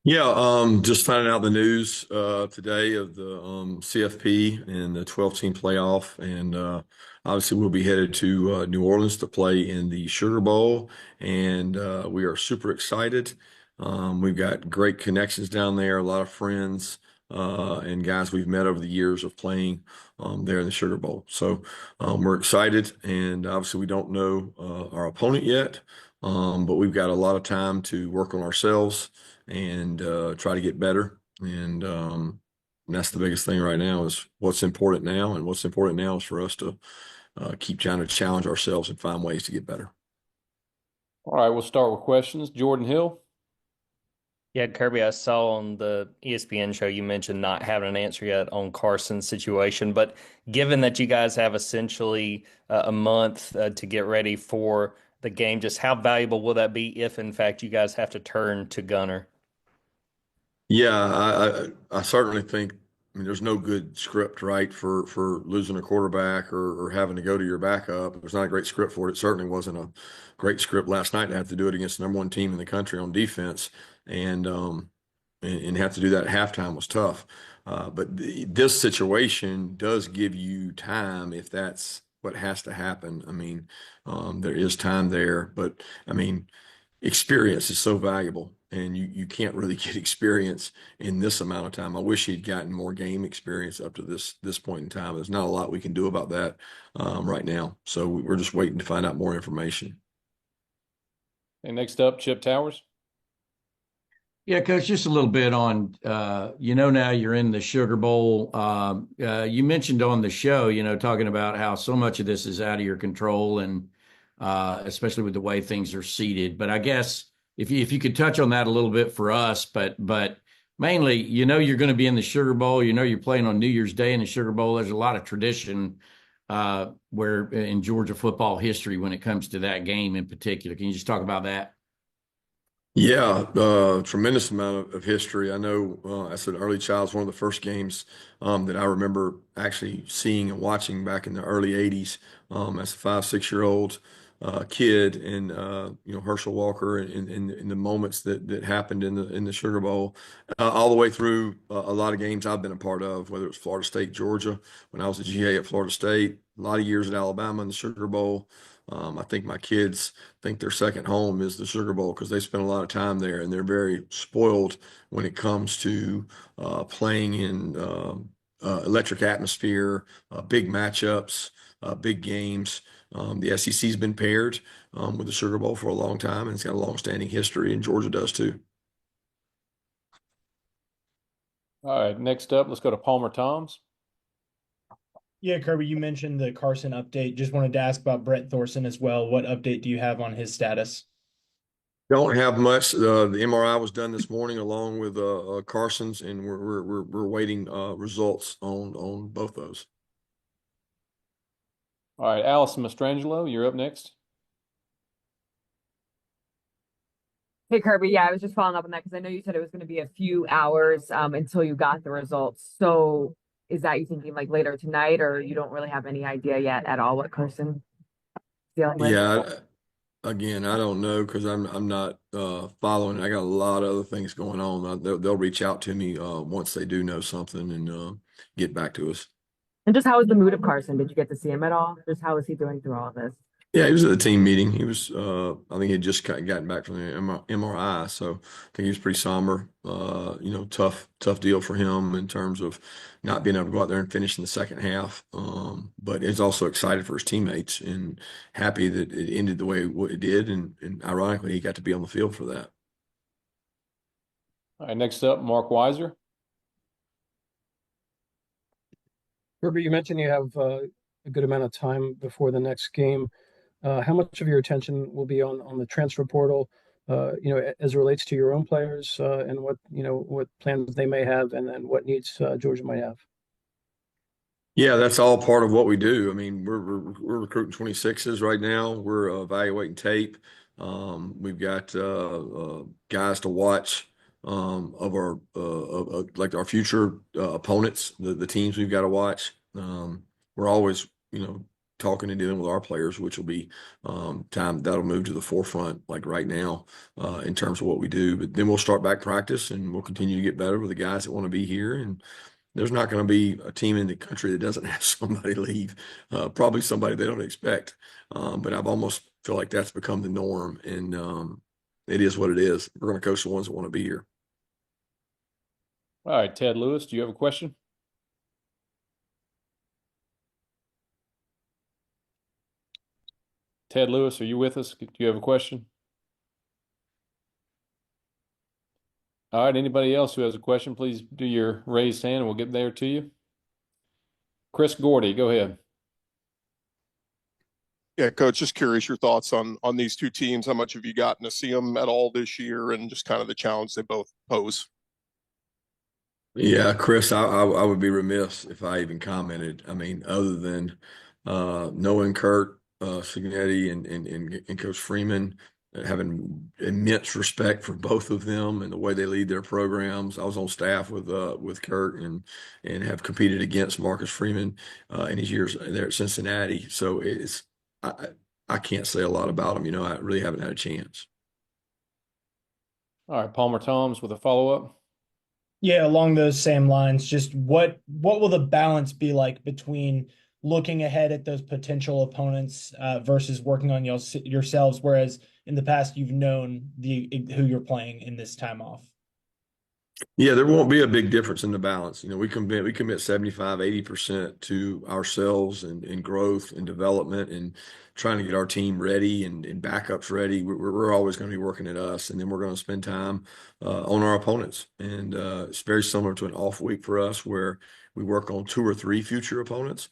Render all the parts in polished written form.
Yeah, just finding out the news today of the CFP and the 12-team playoff, and obviously we'll be headed to New Orleans to play in the Sugar Bowl, and we are super excited. We've got great connections down there, a lot of friends and guys we've met over the years of playing there in the Sugar Bowl. So we're excited, and obviously we don't know our opponent yet, but we've got a lot of time to work on ourselves and try to get better. And that's the biggest thing right now is what's important now. And what's important now is for us to keep trying to challenge ourselves and find ways to get better. All right, we'll start with questions. Jordan Hill. Yeah, Kirby, I saw on the ESPN show you mentioned not having an answer yet on Carson's situation, but given that you guys have essentially a month to get ready for the game, just how valuable will that be if, in fact, you guys have to turn to Gunner? Yeah, I certainly think, I mean, there's no good script, right, for losing a quarterback or having to go to your backup. There's not a great script for it. It certainly wasn't a great script last night to have to do it against the number one team in the country on defense. And have to do that at halftime was tough. But this situation does give you time if that's what has to happen. I mean, there is time there, but I mean, experience is so valuable, and you can't really get experience in this amount of time. I wish he'd gotten more game experience up to this point in time. There's not a lot we can do about that right now. So we're just waiting to find out more information. And next up, Chip Towers. Yeah, Coach, just a little bit on, now you're in the Sugar Bowl. You mentioned on the show, talking about how so much of this is out of your control and especially with the way things are seated. But I guess if you could touch on that a little bit for us, but mainly, you're going to be in the Sugar Bowl. You're playing on New Year's Day in the Sugar Bowl. There's a lot of tradition where in Georgia football history when it comes to that game in particular. Can you just talk about that? Yeah, tremendous amount of history. I know as an early child, it's one of the first games that I remember actually seeing and watching back in the early 80s as a 5, 6 year old kid. And Herschel Walker and the moments that happened in the Sugar Bowl, all the way through a lot of games I've been a part of, whether it was Florida State, Georgia, when I was a GA at Florida State, a lot of years at Alabama in the Sugar Bowl. I think my kids think their second home is the Sugar Bowl because they spend a lot of time there, and they're very spoiled when it comes to playing in electric atmosphere, big matchups, big games. The SEC's been paired with the Sugar Bowl for a long time, and it's got a long-standing history, and Georgia does too. All right, next up, let's go to Palmer Toms. Yeah, Kirby, you mentioned the Carson update. Just wanted to ask about Brett Thorson as well. What update do you have on his status? Don't have much. The MRI was done this morning along with Carson's, and we're waiting results on both those. All right, Allison Mastrangelo, you're up next. Hey Kirby, yeah, I was just following up on that because I know you said it was going to be a few hours until you got the results. So is that you thinking like later tonight, or you don't really have any idea yet at all what Carson is dealing with? Yeah, again, I don't know because I'm not following. I got a lot of other things going on. They'll reach out to me once they do know something and get back to us. And just how was the mood of Carson? Did you get to see him at all? Just how is he doing through all of this? Yeah, he was at the team meeting. He was, I think he had just gotten back from the MRI, so I think he was pretty somber. Tough deal for him in terms of not being able to go out there and finish in the second half. But he's also excited for his teammates and happy that it ended the way it did. And ironically, he got to be on the field for that. All right, next up, Mark Weiser. Herbert, you mentioned you have a good amount of time before the next game. How much of your attention will be on the transfer portal, as it relates to your own players and what plans they may have and then what needs Georgia might have? Yeah, that's all part of what we do. I mean, we're recruiting 26s right now. We're evaluating tape. We've got guys to watch of our like our future opponents, the teams we've got to watch. We're always, talking and dealing with our players, which will be time that'll move to the forefront like right now in terms of what we do. But then we'll start back practice and we'll continue to get better with the guys that want to be here. And there's not going to be a team in the country that doesn't have somebody leave, probably somebody they don't expect. But I've almost feel like that's become the norm, and it is what it is. We're going to coach the ones that want to be here. All right, Ted Lewis, do you have a question? Ted Lewis, are you with us? Do you have a question? All right, anybody else who has a question, please do your raised hand and we'll get there to you. Chris Gordy, go ahead. Yeah, Coach, just curious your thoughts on these two teams. How much have you gotten to see them at all this year, and just kind of the challenge they both pose? Yeah, Chris, I would be remiss if I even commented. I mean, other than knowing Kurt Signetti and Coach Freeman, having immense respect for both of them and the way they lead their programs. I was on staff with Kurt and have competed against Marcus Freeman in his years there at Cincinnati. So I, I can't say a lot about him. You know, I really haven't had a chance. All right, Palmer Toms with a follow-up. Yeah, along those same lines, just what will the balance be like between looking ahead at those potential opponents versus working on yourselves, whereas in the past you've known who you're playing in this time off? Yeah, there won't be a big difference in the balance. You know, we commit 75, 80% to ourselves and growth and development and trying to get our team ready and backups ready. We're always going to be working at us, and then we're going to spend time on our opponents. And it's very similar to an off week for us where we work on 2 or 3 future opponents.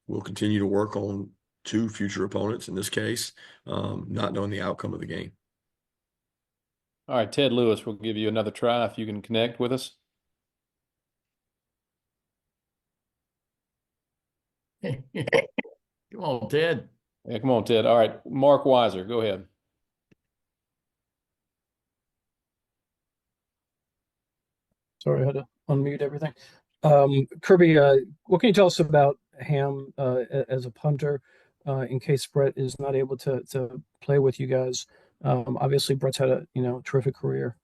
We'll continue to work on 2 future opponents in this case, not knowing the outcome of the game. All right, Ted Lewis, we'll give you another try if you can connect with us. Come on, Ted. Yeah, come on, Ted. All right, Mark Weiser, go ahead. Sorry, I had to unmute everything. Kirby, what can you tell us about Ham as a punter in case Brett is not able to play with you guys? Obviously, Brett's had a terrific career.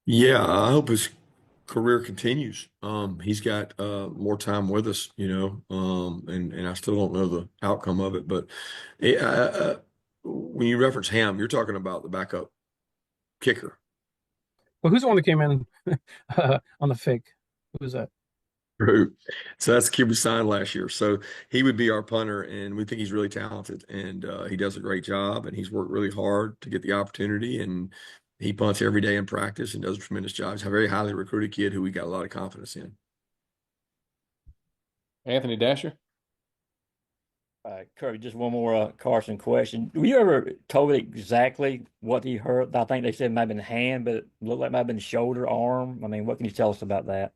Yeah, I hope his career continues. He's got more time with us, you know, and I still don't know the outcome of it. But when you reference Ham, you're talking about the backup kicker. Well, who's the one that came in on the fake? Who was that? True. So that's Kirby Smart last year. So he would be our punter, and we think he's really talented, and he does a great job, and he's worked really hard to get the opportunity, and he punts every day in practice and does a tremendous job. He's a very highly recruited kid who we got a lot of confidence in. Anthony Dasher. Kirby, just one more Carson question. Were you ever told exactly what he hurt? I think they said it might have been hand, but it looked like it might have been shoulder, arm. I mean, what can you tell us about that?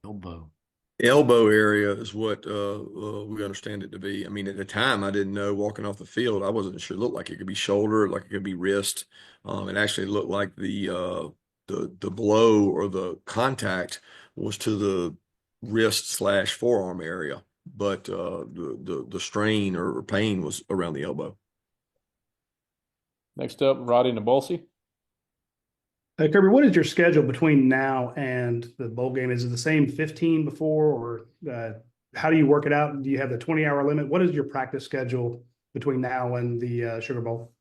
Elbow area is what we understand it to be. I mean, at the time, I didn't know walking off the field. I wasn't sure. It looked like it could be shoulder, like it could be wrist. It actually looked like the blow or the contact was to the wrist/forearm area, but the strain or pain was around the elbow. Next up, Roddy Nabolsi. Kirby, what is your schedule between now and the bowl game? Is it the same 15 before, or how do you work it out? Do you have the 20-hour limit? What is your practice schedule between now and the Sugar Bowl?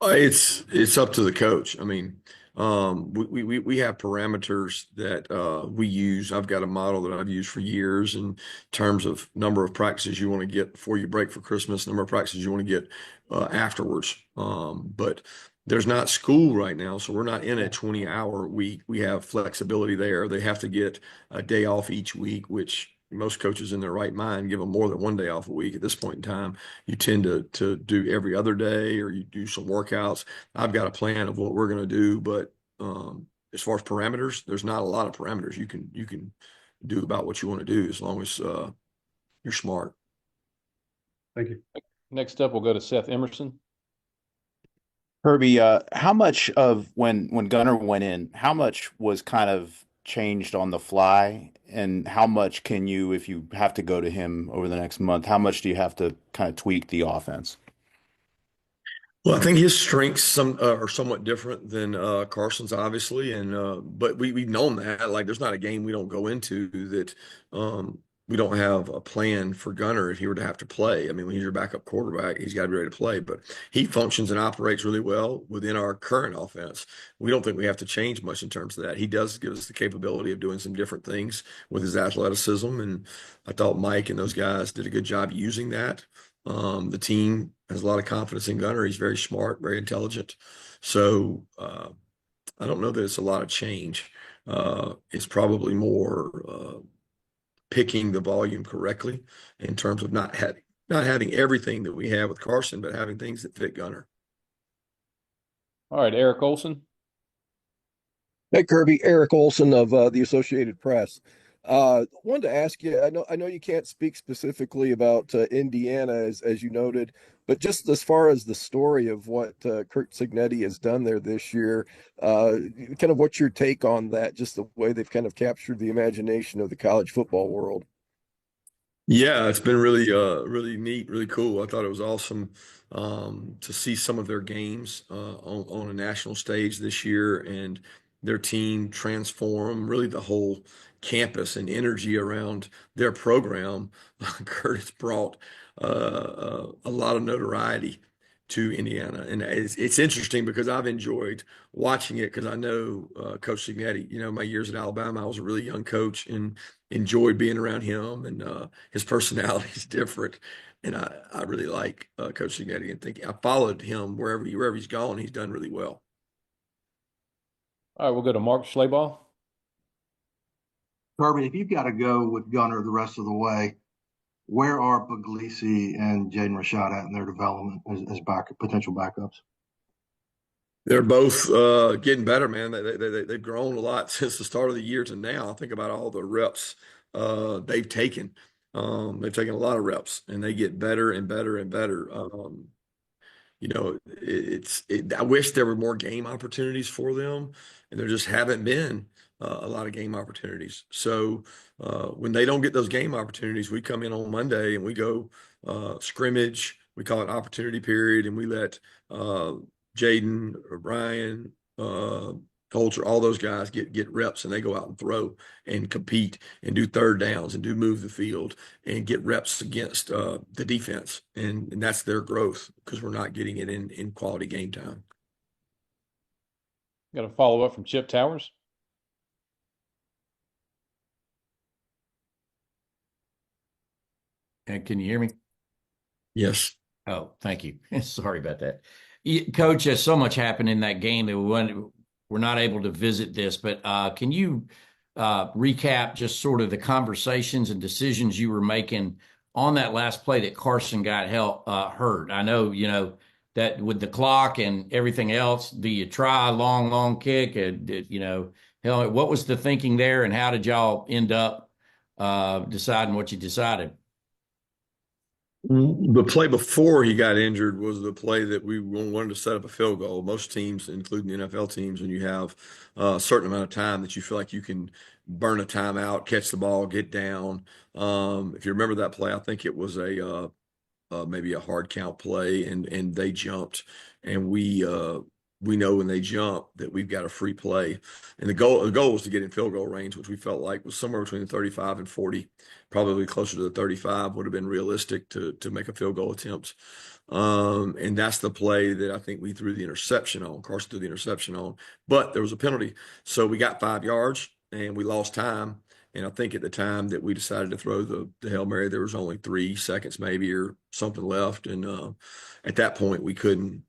It's up to the coach. I mean, we have parameters that we use. I've got a model that I've used for years in terms of number of practices you want to get before you break for Christmas, number of practices you want to get afterwards. But there's not school right now, so we're not in a 20-hour week. We have flexibility there. They have to get a day off each week, which most coaches in their right mind give them more than one day off a week. At this point in time, you tend to do every other day, or you do some workouts. I've got a plan of what we're going to do, but as far as parameters, there's not a lot of parameters. You can do about what you want to do as long as you're smart. Thank you. Next up, we'll go to Seth Emerson. Kirby, how much of when Gunner went in, how much was kind of changed on the fly? And how much can you, if you have to go to him over the next month, how much do you have to kind of tweak the offense? Well, I think his strengths are somewhat different than Carson's, obviously, and but we've known that. Like, there's not a game we don't go into that we don't have a plan for Gunner if he were to have to play. I mean, when he's your backup quarterback, he's got to be ready to play. But he functions and operates really well within our current offense. We don't think we have to change much in terms of that. He does give us the capability of doing some different things with his athleticism, and I thought Mike and those guys did a good job using that. The team has a lot of confidence in Gunner. He's very smart, very intelligent. So I don't know that it's a lot of change. It's probably more picking the volume correctly in terms of not having everything that we have with Carson, but having things that fit Gunner. All right, Eric Olson. Hey Kirby, Eric Olson of the Associated Press. Wanted to ask you. I know you can't speak specifically about Indiana as you noted, but just as far as the story of what Kurt Cignetti has done there this year, kind of what's your take on that? Just the way they've kind of captured the imagination of the college football world. Yeah, it's been really neat, really cool. I thought it was awesome to see some of their games on a national stage this year and their team transform really the whole campus and energy around their program. Curtis brought a lot of notoriety to Indiana, and it's interesting because I've enjoyed watching it because I know Coach Cignetti. My years at Alabama, I was a really young coach and enjoyed being around him, and his personality is different. And I really like Coach Cignetti and think I followed him wherever he's gone. He's done really well. All right, we'll go to Mark Schlabach. Kirby, if you've got to go with Gunner the rest of the way, where are Puglisi and Jaden Rashad at in their development as potential backups? They're both getting better, man. They've grown a lot since the start of the year to now. Think about all the reps they've taken. They've taken a lot of reps, and they get better and better and better. I wish there were more game opportunities for them, and there just haven't been a lot of game opportunities. So when they don't get those game opportunities, we come in on Monday and we go scrimmage. We call it opportunity period, and we let Jaden or Brian, Coulter, all those guys get reps, and they go out and throw and compete and do third downs and do move the field and get reps against the defense. And that's their growth because we're not getting it in quality game time. Got a follow up from Chip Towers. Can you hear me? Yes. Oh, thank you. Sorry about that. Coach, so much happened in that game that we're not able to visit this, but can you recap just sort of the conversations and decisions you were making on that last play that Carson got hurt? I know, that with the clock and everything else, do you try a long kick? What was the thinking there, and how did y'all end up deciding what you decided? The play before he got injured was the play that we wanted to set up a field goal. Most teams, including the NFL teams, when you have a certain amount of time that you feel like you can burn a timeout, catch the ball, get down. If you remember that play, I think it was maybe a hard count play, and they jumped, and we know when they jump that we've got a free play, and the goal was to get in field goal range, which we felt like was somewhere between the 35 and 40, probably closer to the 35 would have been realistic to make a field goal attempt. And that's the play that I think we threw the interception on. Carson threw the interception on, but there was a penalty, so we got 5 yards and we lost time. And I think at the time that we decided to throw the Hail Mary, there was only 3 seconds maybe or something left. And at that point, we couldn't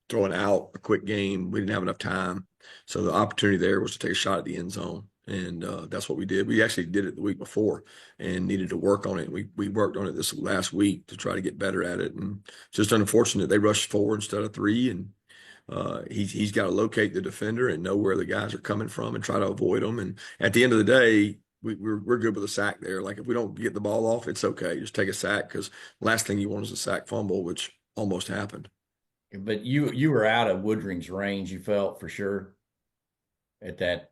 throw it out a quick game. We didn't have enough time. So the opportunity there was to take a shot at the end zone. And that's what we did. We actually did it the week before and needed to work on it. We worked on it this last week to try to get better at it. And just unfortunate they rushed 4 instead of 3. And he's got to locate the defender and know where the guys are coming from and try to avoid them. And at the end of the day, we're good with a sack there. Like if we don't get the ball off, it's okay. Just take a sack, because last thing you want is a sack fumble, which almost happened. But you were out of Woodring's range, you felt, for sure. at that.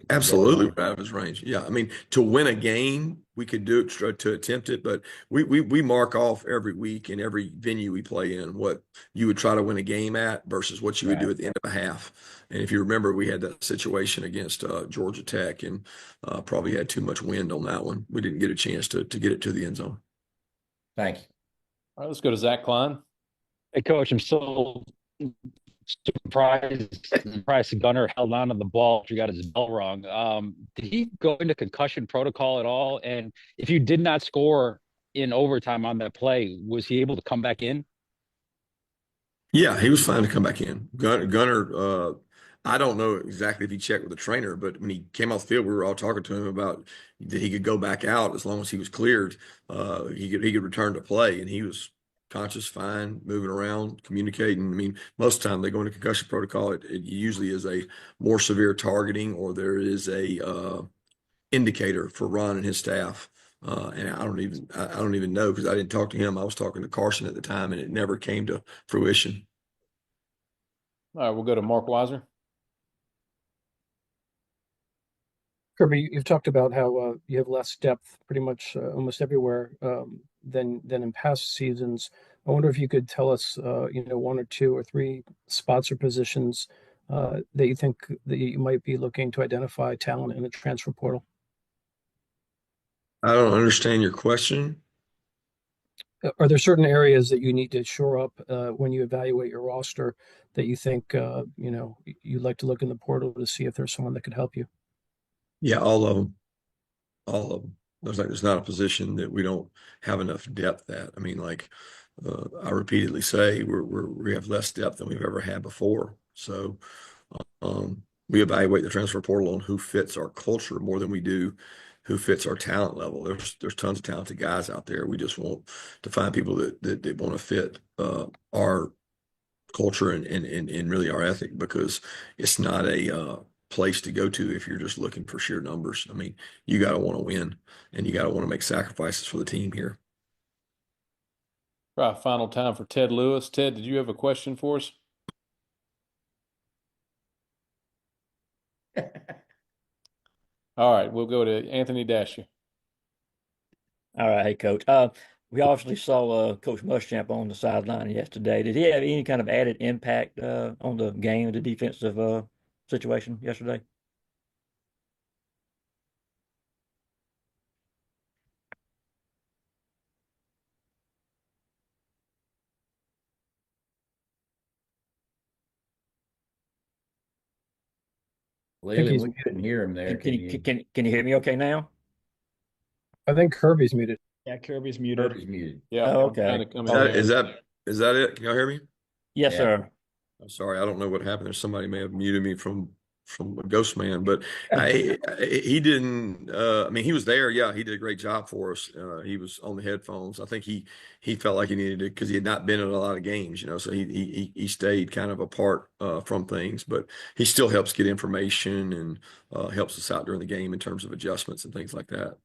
Absolutely out of his range. Yeah, I mean, to win a game, we could do it to attempt it, but we mark off every week in every venue we play in what you would try to win a game at versus what you would do at the end of a half. And if you remember, we had that situation against Georgia Tech and probably had too much wind on that one. We didn't get a chance to get it to the end zone. Thank you. All right, let's go to Zach Klein. Hey, Coach, I'm still surprised Gunner held on to the ball after he got his bell rung. Did he go into concussion protocol at all? And if you did not score in overtime on that play, was he able to come back in? Yeah, he was fine to come back in. Gunner, I don't know exactly if he checked with the trainer, but when he came off the field, we were all talking to him about that he could go back out as long as he was cleared. He could return to play, and he was conscious, fine, moving around, communicating. I mean, most of the time they go into concussion protocol. It usually is a more severe targeting, or there is a indicator for Ron and his staff. And I don't even know because I didn't talk to him. I was talking to Carson at the time, and it never came to fruition. All right, we'll go to Mark Weiser. Kirby, you've talked about how you have less depth pretty much almost everywhere than in past seasons. I wonder if you could tell us, one or two or three spots or positions that you think that you might be looking to identify talent in the transfer portal. I don't understand your question. Are there certain areas that you need to shore up when you evaluate your roster that you think you'd like to look in the portal to see if there's someone that could help you? Yeah, all of them. All of them. There's not a position that we don't have enough depth at. I mean, like I repeatedly say, we have less depth than we've ever had before. So we evaluate the transfer portal on who fits our culture more than we do who fits our talent level. There's tons of talented guys out there. We just want to find people that want to fit our culture and really our ethic, because it's not a place to go to if you're just looking for sheer numbers. I mean, you got to want to win, and you got to want to make sacrifices for the team here. Right, final time for Ted Lewis. Ted, did you have a question for us? All right, we'll go to Anthony Dasher. All right, hey Coach. We obviously saw Coach Muschamp on the sideline yesterday. Did he have any kind of added impact on the game, the defensive situation yesterday? Lily, we couldn't hear him there. Can you hear me okay now? I think Kirby's muted. Yeah, Kirby's muted. Kirby's muted. Yeah, Oh, okay. Is that it? Can y'all hear me? Yes, sir. I'm sorry, I don't know what happened there. Somebody may have muted me from a ghost man, but he didn't. I mean, he was there. Yeah, he did a great job for us. He was on the headphones. I think he felt like he needed to, because he had not been in a lot of games, so he stayed kind of apart from things, but he still helps get information and helps us out during the game in terms of adjustments and things like that.